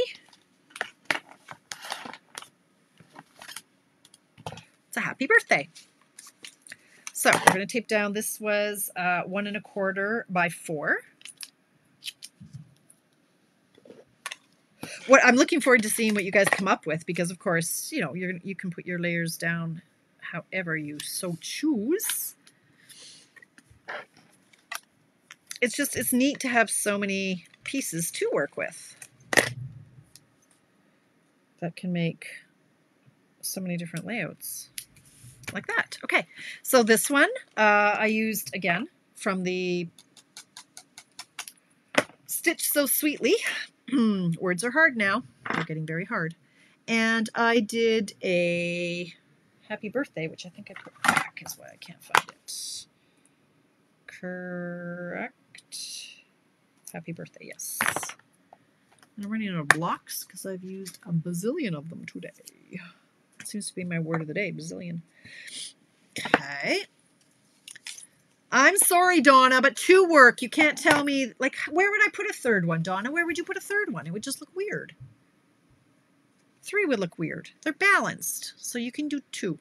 It's a happy birthday. So we're going to tape down. This was 1 1/4 by 4. What I'm looking forward to seeing what you guys come up with, because of course, you know, you can put your layers down however you so choose. It's neat to have so many pieces to work with that can make so many different layouts. Like that. Okay, so this one I used again from the Stitch So Sweetly. Words are hard now. They're getting very hard. And I did a happy birthday, which I think I put back is why I can't find it. Correct. Happy birthday, yes. I'm running out of blocks because I've used a bazillion of them today. It seems to be my word of the day, bazillion. Okay. I'm sorry, Donna, but 2 work. You can't tell me, like, where would I put a 3rd one, Donna? Where would you put a 3rd one? It would just look weird. 3 would look weird. They're balanced, so you can do 2.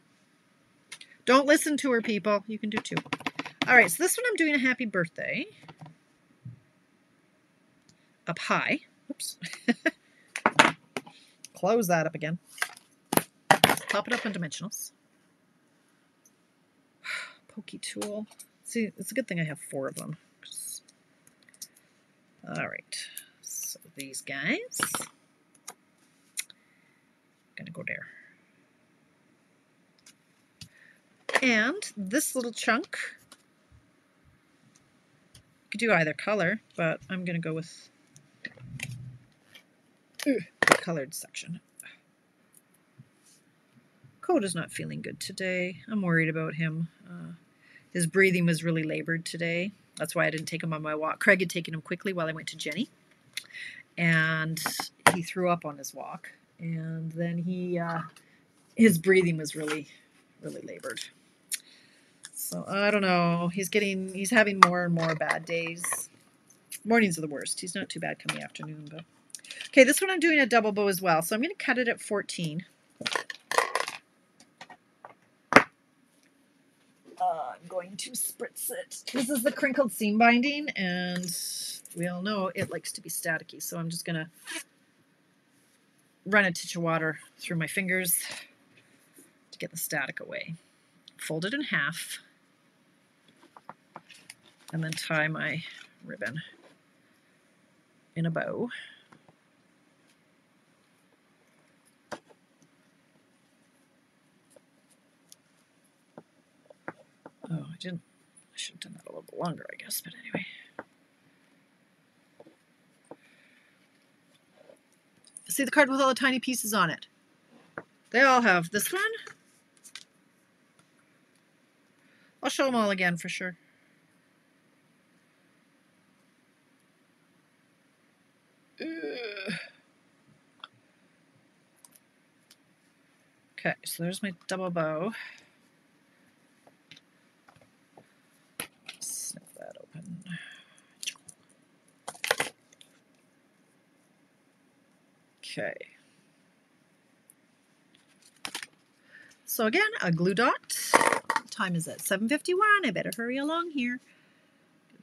Don't listen to her, people. You can do 2. All right, so this one I'm doing a happy birthday. Up high. Oops. Close that up again. Pop it up on dimensionals. Pokey tool. See, it's a good thing I have 4 of them. All right, so these guys. Gonna go there. And this little chunk. You could do either color, but I'm gonna go with the colored section. Coda's not feeling good today. I'm worried about him. His breathing was really labored today. That's why I didn't take him on my walk. Craig had taken him quickly while I went to Jenny. And he threw up on his walk. And then his breathing was really, really labored. So I don't know. He's having more and more bad days. Mornings are the worst. He's not too bad coming afternoon, but okay, this one I'm doing a double bow as well. So I'm going to cut it at 14. I'm going to spritz it. This is the crinkled seam binding, and we all know it likes to be staticky. So I'm just going to run a titch of water through my fingers to get the static away. Fold it in half, and then tie my ribbon in a bow. Oh, I should have done that a little bit longer, I guess, but anyway. See the card with all the tiny pieces on it? They all have this one. I'll show them all again for sure. Okay, so there's my double bow. Snip that open. Okay. So again, a glue dot. What time is it? 7:51. I better hurry along here.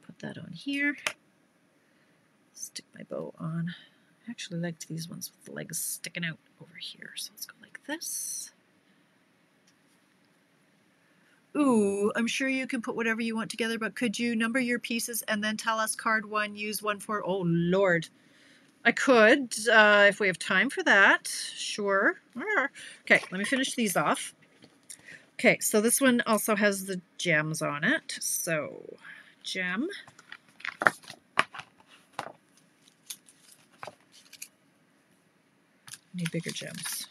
Put that on here. Stick my bow on. I actually liked these ones with the legs sticking out over here. So let's go like this. Ooh, I'm sure you can put whatever you want together, but could you number your pieces and then tell us card 1, use 1 for... Oh, Lord. I could, if we have time for that. Sure. Okay, let me finish these off. Okay, so this one also has the gems on it. So, gem. Need bigger gems.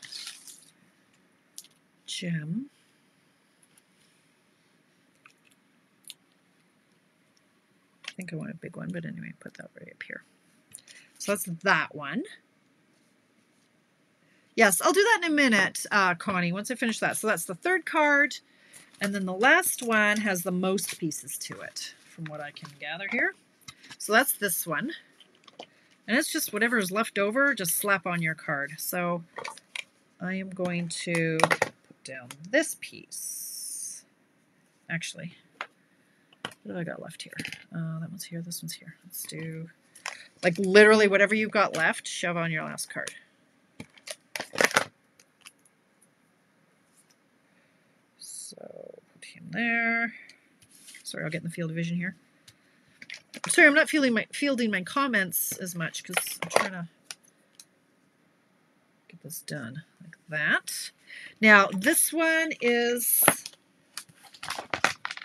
Gem. I think I want a big one, but anyway, put that right up here. So that's that one. Yes, I'll do that in a minute, Connie, once I finish that. So that's the third card. And then the last one has the most pieces to it, from what I can gather here. So that's this one. And it's just whatever is left over, just slap on your card. So I am going to put down this piece. Actually, what do I got left here? That one's here, this one's here. Let's do, like, literally whatever you've got left, shove on your last card. So put him there. Sorry, I'll get in the field of vision here. Sorry, I'm not fielding my comments as much because I'm trying to get this done like that. Now, this one is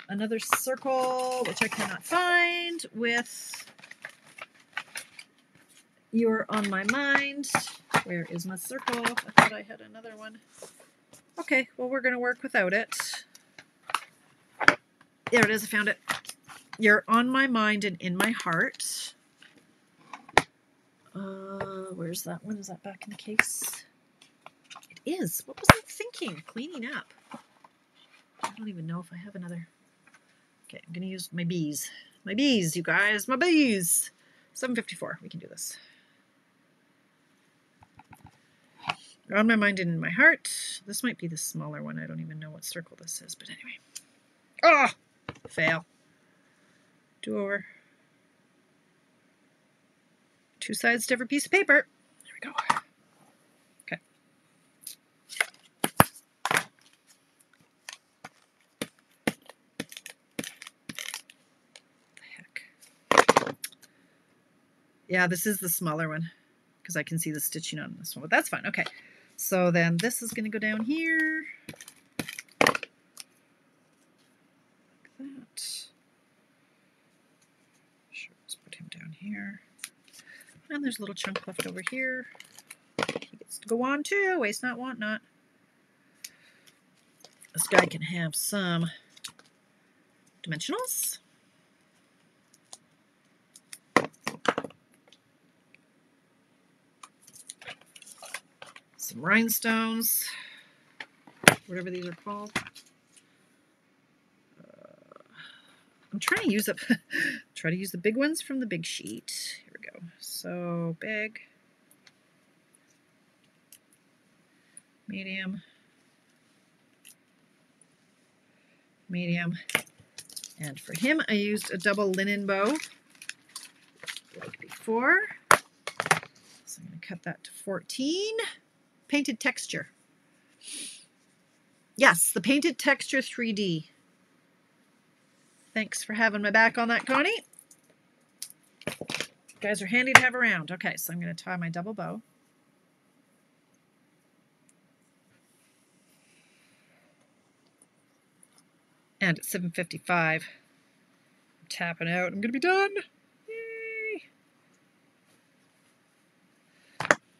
another circle, which I cannot find, with You're on My Mind. Where is my circle? I thought I had another one. Okay, well, we're going to work without it. There it is. I found it. You're on my mind and in my heart. Where's that one? Is that back in the case? It is. What was I thinking? Cleaning up. I don't even know if I have another. Okay, I'm going to use my bees. My bees, you guys. My bees. 7:54. We can do this. You're on my mind and in my heart. This might be the smaller one. I don't even know what circle this is, but anyway. Oh! Fail. Do over. 2 sides to every piece of paper. There we go. Okay. The heck. Yeah, this is the smaller one because I can see the stitching on this one, but that's fine. Okay. So then this is going to go down here. Like that. Sure, let's put him down here. And there's a little chunk left over here. He gets to go on too. Waste not, want not. This guy can have some dimensionals. Some rhinestones, whatever these are called. I'm trying to use up, try to use the big ones from the big sheet. Here we go. So big, medium, medium, and for him I used a double linen bow like before. So I'm going to cut that to 14. Painted texture. Yes, the painted texture 3D. Thanks for having my back on that, Connie. You guys are handy to have around. Okay, so I'm going to tie my double bow. And at 7:55, I'm tapping out. I'm going to be done. Yay!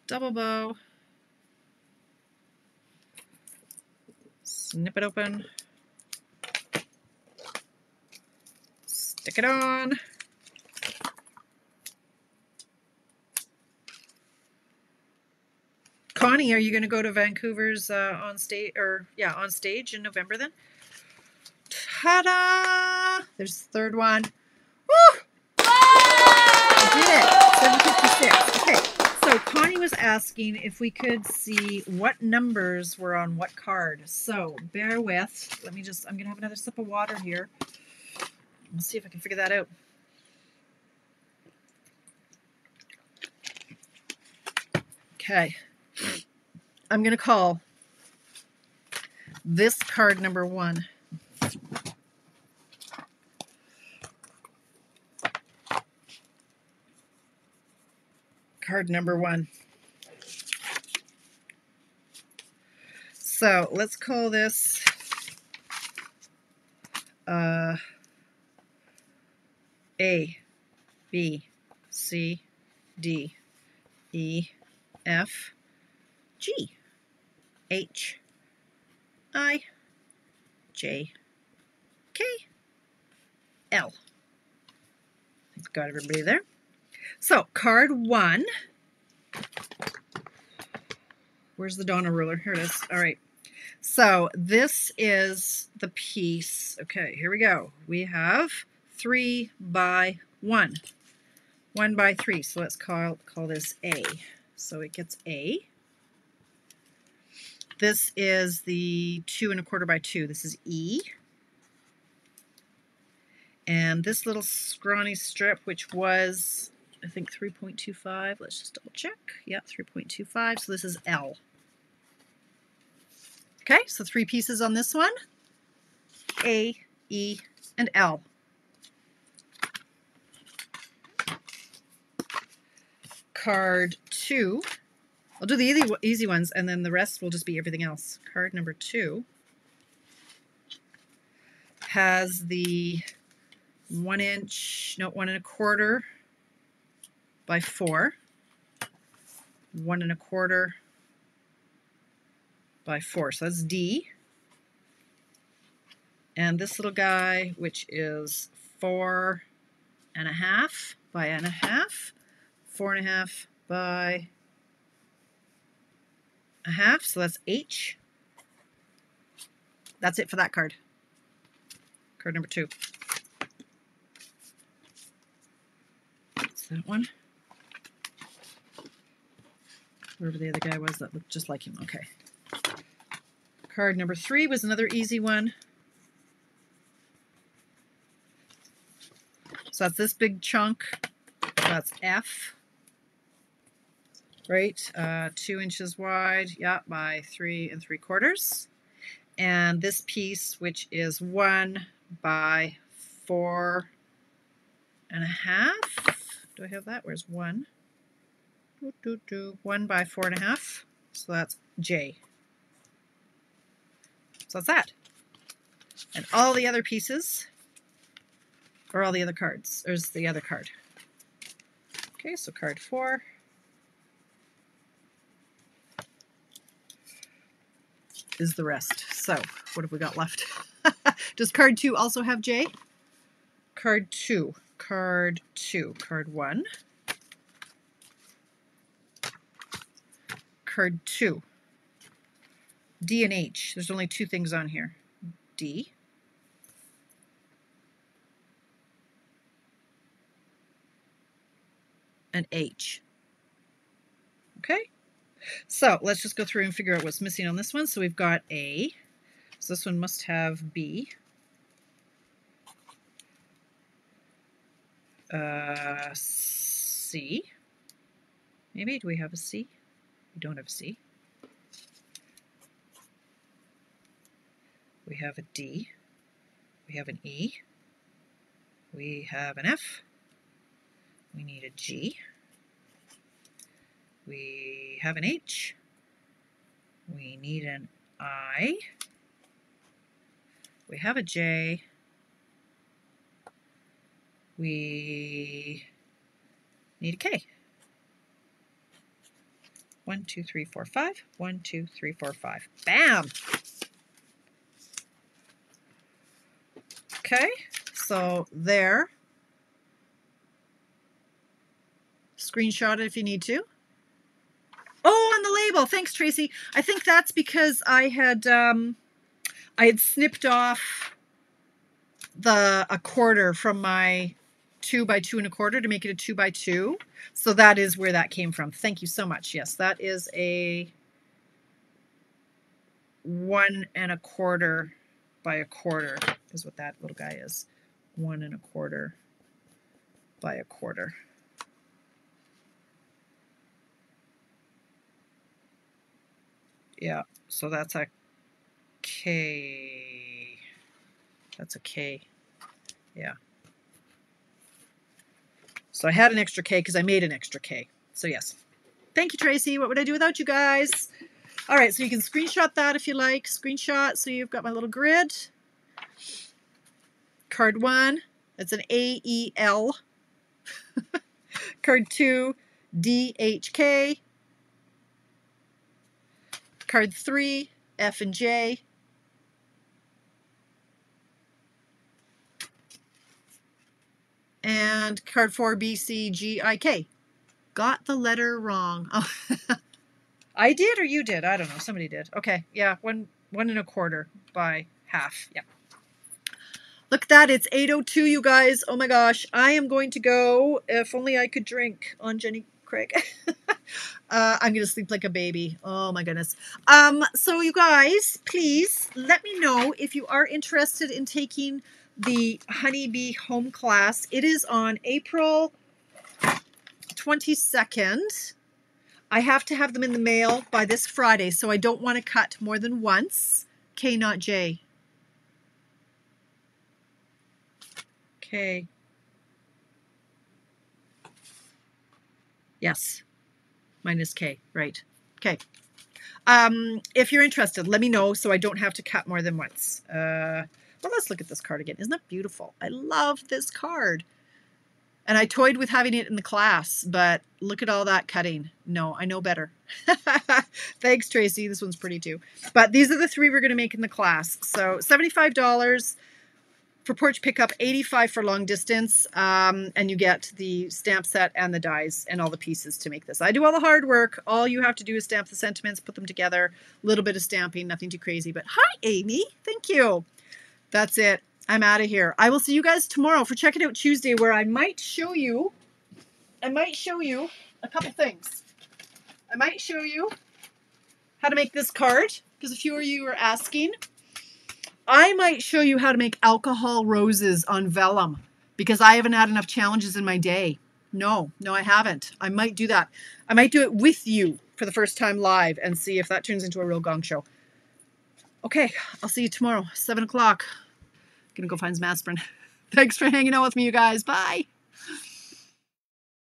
Double bow. Snip it open. Stick it on. Connie, are you going to go to Vancouver's on stage in November then? Ta-da! There's the third one. Woo! I did it. 7:56. Okay. So Connie was asking if we could see what numbers were on what card. So bear with. I'm going to have another sip of water here. Let's see if I can figure that out. Okay. I'm going to call this card number 1. Card number 1. So let's call this A, B, C, D, E, F, G, H, I, J, K, L. I think we've got everybody there. So card 1. Where's the Donna ruler? Here it is. All right. So this is the piece. Okay, here we go. We have 3 by 1. 1 by 3. So let's call this A. So it gets A. This is the 2 1/4 by 2. This is E. And this little scrawny strip, which was, I think, 3.25. Let's just double check. Yeah, 3.25. So this is L. Okay, so 3 pieces on this one. A, E, and L. Card 2. I'll do the easy ones, and then the rest will just be everything else. Card number 2 has the 1 1/4 by 4. 1 1/4 by 4. So that's D. And this little guy, which is 4 1/2 by 1/2. 4 1/2 by 1/2. So that's H. That's it for that card. Card number 2. That's that one. Wherever the other guy was that looked just like him. Okay. Card number 3 was another easy one. So that's this big chunk. That's F. Right? 2 inches wide. Yeah, by 3 3/4. And this piece, which is 1 by 4 1/2. Do I have that? Where's 1? 1 by 4 1/2. So that's J. So that's that. And all the other pieces, or all the other cards, there's the other card. Okay, so card 4. is the rest. So what have we got left? Does card 2 also have J? Card 2. Card 2. Card 1. Card 2. D and H. There's only 2 things on here. D. And H. Okay? So let's just go through and figure out what's missing on this one. So we've got A. So this one must have B. C. Maybe. Do we have a C? We don't have a C. We have a D. We have an E. We have an F. We need a G. We have an H. We need an I. We have a J. We need a K. 1, 2, 3, 4, 5. 1, 2, 3, 4, 5. Bam! Okay, so there. Screenshot it if you need to. Oh, on the label. Thanks, Tracy. I think that's because I had snipped off a quarter from my 2 by 2 1/4 to make it a 2 by 2. So that is where that came from. Thank you so much. Yes, that is a 1 1/4 by 1/4 is what that little guy is. 1 1/4 by 1/4. Yeah, so that's a K. That's a K. Yeah. So I had an extra K because I made an extra K. So yes. Thank you, Tracy. What would I do without you guys? All right, so you can screenshot that if you like. Screenshot, so you've got my little grid. Card 1, it's an AEL. Card 2, DHK. Card 3, F and J. And card 4, BCGIK. Got the letter wrong. Oh. I did or you did? I don't know. Somebody did. Okay. Yeah. 1 1/4 by half. Yeah. Look at that. It's 8:02, you guys. Oh my gosh. I am going to go. If only I could drink on Jenny Craig. I'm going to sleep like a baby. Oh my goodness. So you guys, please let me know if you are interested in taking the Honeybee Home class. It is on April 22nd. I have to have them in the mail by this Friday, so I don't want to cut more than once. K, not J. K. Yes. Mine is K, right. Okay. If you're interested, let me know so I don't have to cut more than once. Well, let's look at this card again. Isn't that beautiful? I love this card. And I toyed with having it in the class, but look at all that cutting. No, I know better. Thanks, Tracy. This one's pretty too. But these are the 3 we're going to make in the class. So $75 for porch pickup, $85 for long distance, and you get the stamp set and the dies and all the pieces to make this. I do all the hard work. All you have to do is stamp the sentiments, put them together, a little bit of stamping, nothing too crazy. But hi, Amy. Thank you. That's it. I'm out of here. I will see you guys tomorrow for Check It Out Tuesday, where I might show you a couple things. I might show you how to make this card, because a few of you are asking. I might show you how to make alcohol roses on vellum, because I haven't had enough challenges in my day. No, I haven't. I might do that. I might do it with you for the first time live and see if that turns into a real gong show. Okay, I'll see you tomorrow, 7 o'clock. Gonna go find some aspirin. Thanks for hanging out with me, you guys. Bye.